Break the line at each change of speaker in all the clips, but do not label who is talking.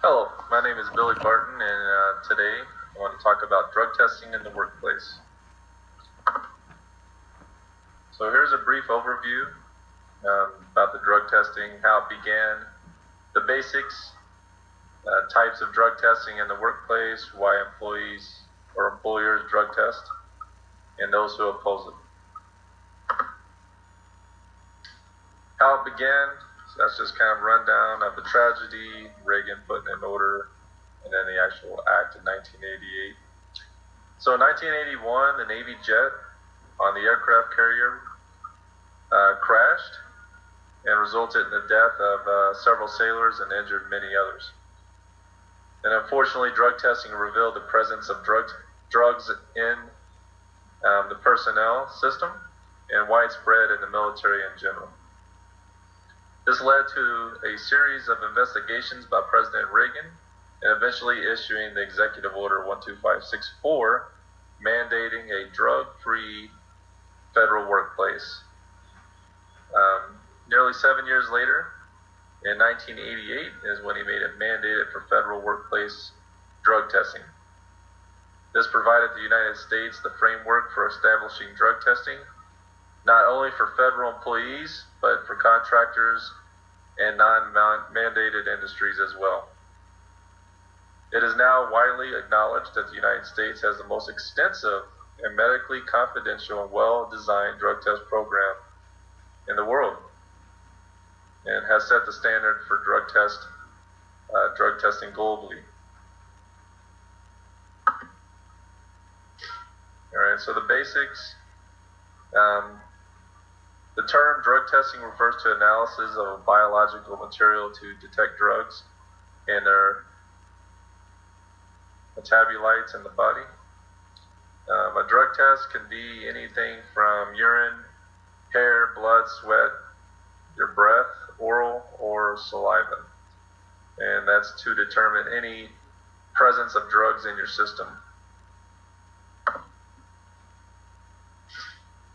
Hello, my name is Billy Barton, and today I want to talk about drug testing in the workplace. So here's a brief overview about the drug testing, how it began, the basics, types of drug testing in the workplace, why employees or employers drug test, and those who oppose it. How it began, so that's just kind of a rundown of the tragedy, Reagan putting it in order, and then the actual act in 1988. So in 1981, the Navy jet on the aircraft carrier crashed and resulted in the death of several sailors and injured many others. And unfortunately, drug testing revealed the presence of drugs in the personnel system and widespread in the military in general. This led to a series of investigations by President Reagan and eventually issuing the Executive Order 12564, mandating a drug-free federal workplace. Nearly 7 years later, in 1988, is when he made it mandated for federal workplace drug testing. This provided the United States the framework for establishing drug testing, not only for federal employees, but for contractors and non-mandated industries as well. It is now widely acknowledged that the United States has the most extensive and medically confidential and well-designed drug test program in the world, and has set the standard for drug testing globally. All right, so the basics. The term drug testing refers to analysis of a biological material to detect drugs and their metabolites in the body. A drug test can be anything from urine, hair, blood, sweat, your breath, oral, or saliva. And that's to determine any presence of drugs in your system.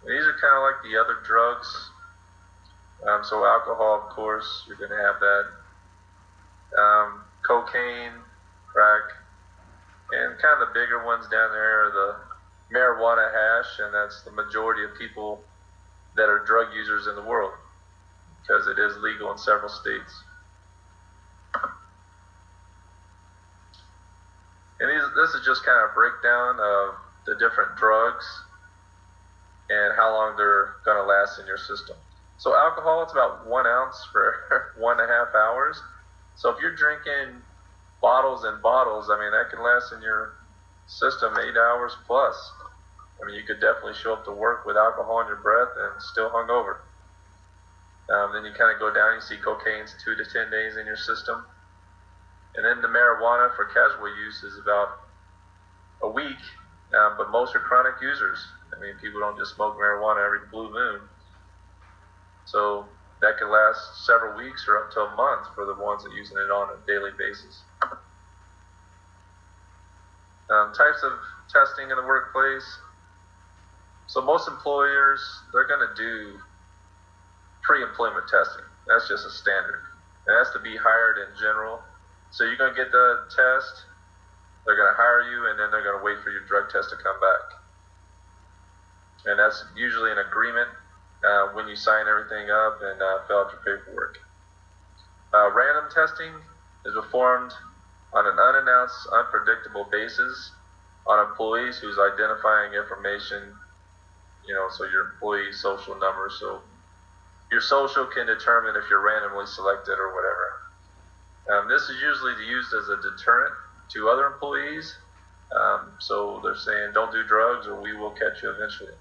These are kind of like the other drugs. So alcohol, of course, you're going to have that. Cocaine, crack, and kind of the bigger ones down there are the marijuana hash, and that's the majority of people that are drug users in the world because it is legal in several states. And this is just kind of a breakdown of the different drugs and how long they're going to last in your system. So alcohol, it's about 1 ounce for 1.5 hours. So if you're drinking bottles and bottles, I mean, that can last in your system 8 hours plus. I mean, you could definitely show up to work with alcohol in your breath and still hungover. Then you kind of go down, you see cocaine's 2 to 10 days in your system. And then the marijuana for casual use is about a week, but most are chronic users. I mean, people don't just smoke marijuana every blue moon. So that can last several weeks or up to a month for the ones that are using it on a daily basis. Types of testing in the workplace. So most employers, they're going to do pre-employment testing. That's just a standard. It has to be hired in general. So you're going to get the test, they're going to hire you, and then they're going to wait for your drug test to come back. And that's usually an agreement when you sign everything up and fill out your paperwork. Random testing is performed on an unannounced, unpredictable basis on employees who's identifying information, so your employee social number. So your social can determine if you're randomly selected or whatever. This is usually used as a deterrent to other employees. So they're saying, don't do drugs or we will catch you eventually.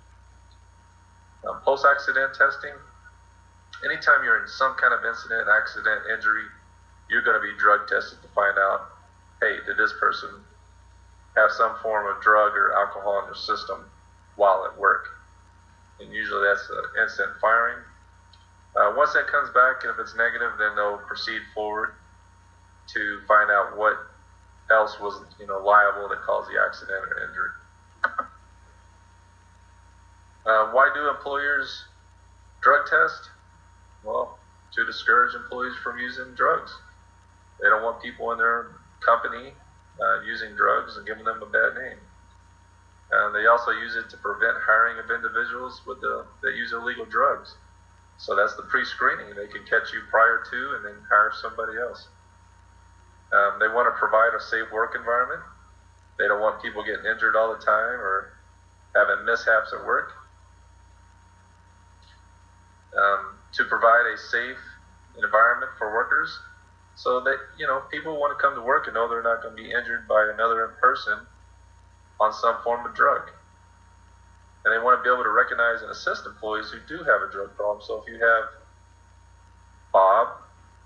Post-accident testing. Anytime you're in some kind of incident, accident, injury, you're going to be drug tested to find out, hey, did this person have some form of drug or alcohol in their system while at work? And usually that's an instant firing. Once that comes back, and if it's negative, then they'll proceed forward to find out what else was, liable to cause the accident or injury. Why do employers drug test? Well, to discourage employees from using drugs. They don't want people in their company using drugs and giving them a bad name. They also use it to prevent hiring of individuals that use illegal drugs. So that's the pre-screening. They can catch you prior to and then hire somebody else. They want to provide a safe work environment. They don't want people getting injured all the time or having mishaps at work. To provide a safe environment for workers so that, people want to come to work and know they're not going to be injured by another person on some form of drug. And they want to be able to recognize and assist employees who do have a drug problem. So if you have Bob,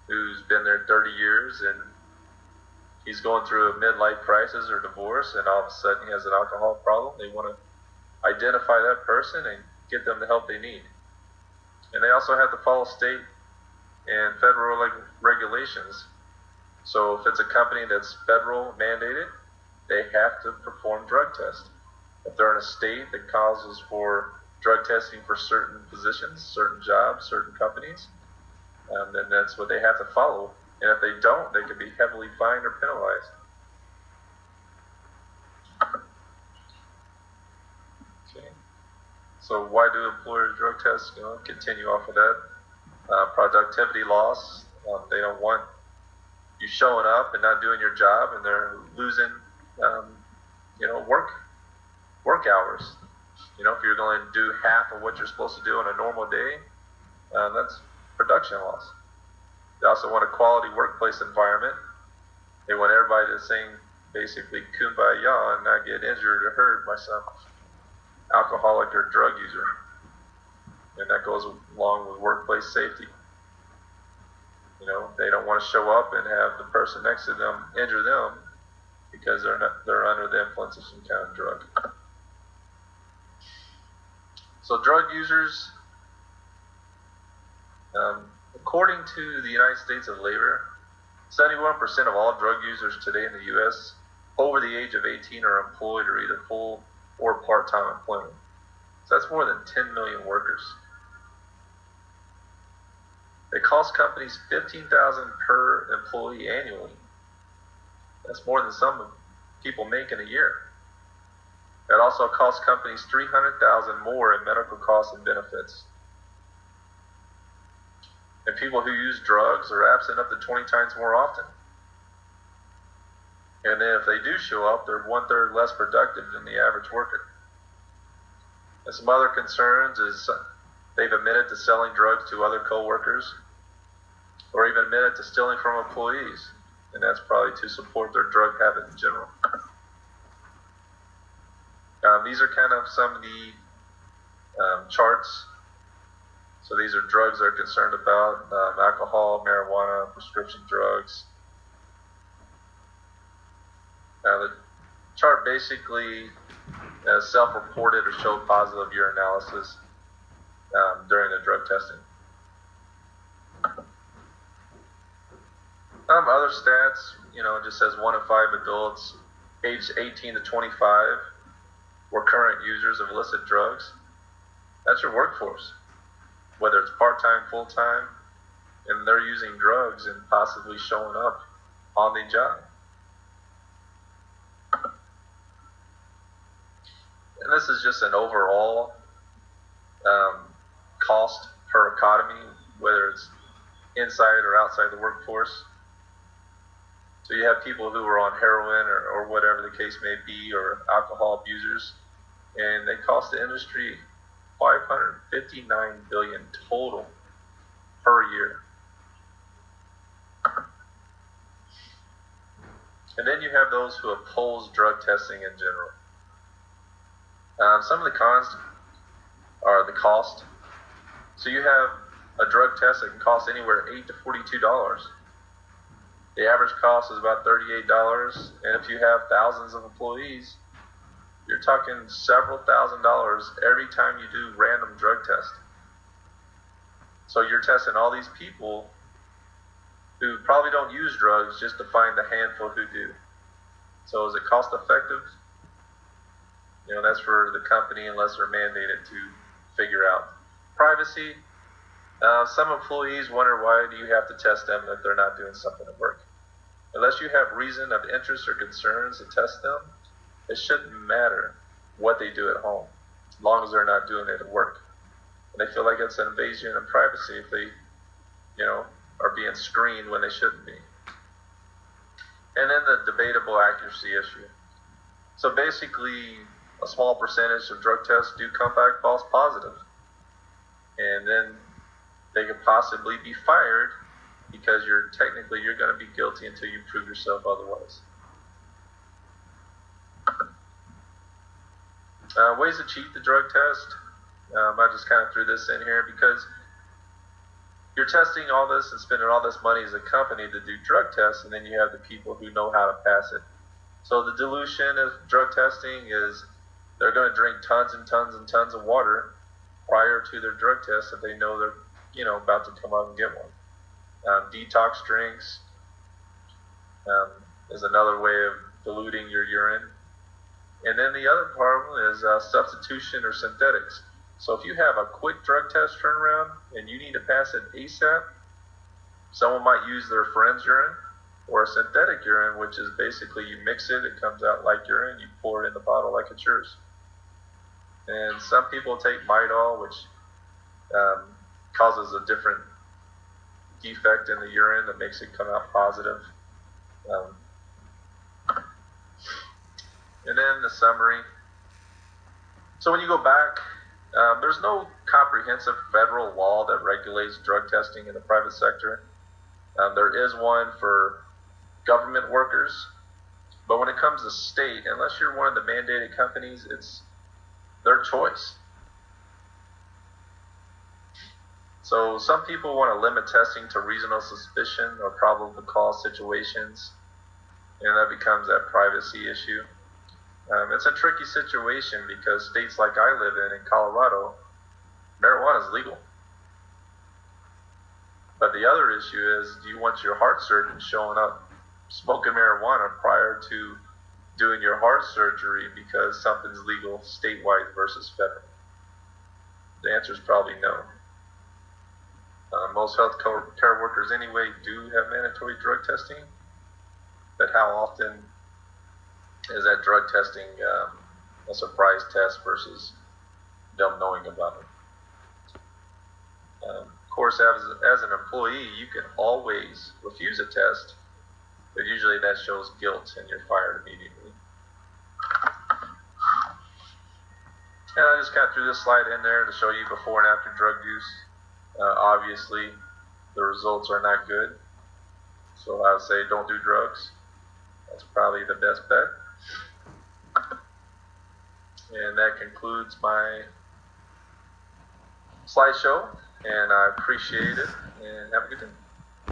who's been there 30 years and he's going through a midlife crisis or divorce and all of a sudden he has an alcohol problem, they want to identify that person and get them the help they need. And they also have to follow state and federal regulations. So if it's a company that's federal mandated, they have to perform drug tests. If they're in a state that causes for drug testing for certain positions, certain jobs, certain companies, then that's what they have to follow. And if they don't, they can be heavily fined or penalized. Okay. So why do employers drug tests? Continue off of that. Productivity loss. They don't want you showing up and not doing your job, and they're losing, work hours. If you're going to do half of what you're supposed to do on a normal day, that's production loss. They also want a quality workplace environment. They want everybody to sing basically kumbaya and not get injured or hurt by some alcoholic or drug user. And that goes along with workplace safety. They don't want to show up and have the person next to them injure them because they're under the influence of some kind of drug. So drug users, according to the United States of Labor, 71% of all drug users today in the U.S. over the age of 18 are employed or either full or part-time employment. So that's more than 10 million workers. It costs companies $15,000 per employee annually. That's more than some people make in a year. It also costs companies $300,000 more in medical costs and benefits. And people who use drugs are absent up to 20 times more often. And then if they do show up, they're 1/3 less productive than the average worker. And some other concerns is they've admitted to selling drugs to other co-workers or even admitted to stealing from employees. And that's probably to support their drug habit in general. These are kind of some of the charts. So these are drugs they're concerned about: alcohol, marijuana, prescription drugs. The chart basically self-reported or showed positive urinalysis during the drug testing. Other stats, it just says 1 in 5 adults aged 18 to 25 were current users of illicit drugs. That's your workforce, whether it's part-time, full-time, and they're using drugs and possibly showing up on the job. And this is just an overall cost per economy, whether it's inside or outside the workforce. So you have people who are on heroin or whatever the case may be, or alcohol abusers, and they cost the industry $559 billion total per year. And then you have those who oppose drug testing in general. Some of the cons are the cost. So you have a drug test that can cost anywhere $8 to $42. The average cost is about $38, and if you have thousands of employees, you're talking several $1,000s every time you do random drug test. So you're testing all these people who probably don't use drugs just to find the handful who do. So is it cost effective? That's for the company unless they're mandated to figure out. Privacy. Some employees wonder, why do you have to test them if they're not doing something at work? Unless you have reason of interest or concerns to test them, it shouldn't matter what they do at home, as long as they're not doing it at work. And they feel like it's an invasion of privacy if they, are being screened when they shouldn't be. And then the debatable accuracy issue. So basically, a small percentage of drug tests do come back false positive. And then they could possibly be fired because you're going to be guilty until you prove yourself otherwise. Ways to cheat the drug test. I just kind of threw this in here because you're testing all this and spending all this money as a company to do drug tests, and then you have the people who know how to pass it. So the dilution of drug testing is they're going to drink tons and tons and tons of water prior to their drug test if they know they're about to come out and get one. Detox drinks is another way of diluting your urine. And then the other problem is substitution or synthetics. So if you have a quick drug test turnaround and you need to pass it ASAP, someone might use their friend's urine or a synthetic urine, which is basically you mix it, it comes out like urine, you pour it in the bottle like it's yours. And some people take Midol, which causes a different defect in the urine that makes it come out positive. And then the summary. So when you go back, there's no comprehensive federal law that regulates drug testing in the private sector. There is one for government workers, but when it comes to state, unless you're one of the mandated companies, it's their choice. So some people want to limit testing to reasonable suspicion or probable cause situations, and that becomes that privacy issue. It's a tricky situation because states like I live in Colorado, marijuana is legal. But the other issue is, do you want your heart surgeon showing up smoking marijuana prior to doing your heart surgery because something's legal statewide versus federal? The answer is probably no. Most health care workers anyway do have mandatory drug testing, but how often is that drug testing a surprise test versus them knowing about it? Of course, as an employee, you can always refuse a test, but usually that shows guilt and you're fired immediately. And I just kind of threw this slide in there to show you before and after drug use. Obviously, the results are not good, so I would say don't do drugs. That's probably the best bet. And that concludes my slideshow, and I appreciate it, and have a good day.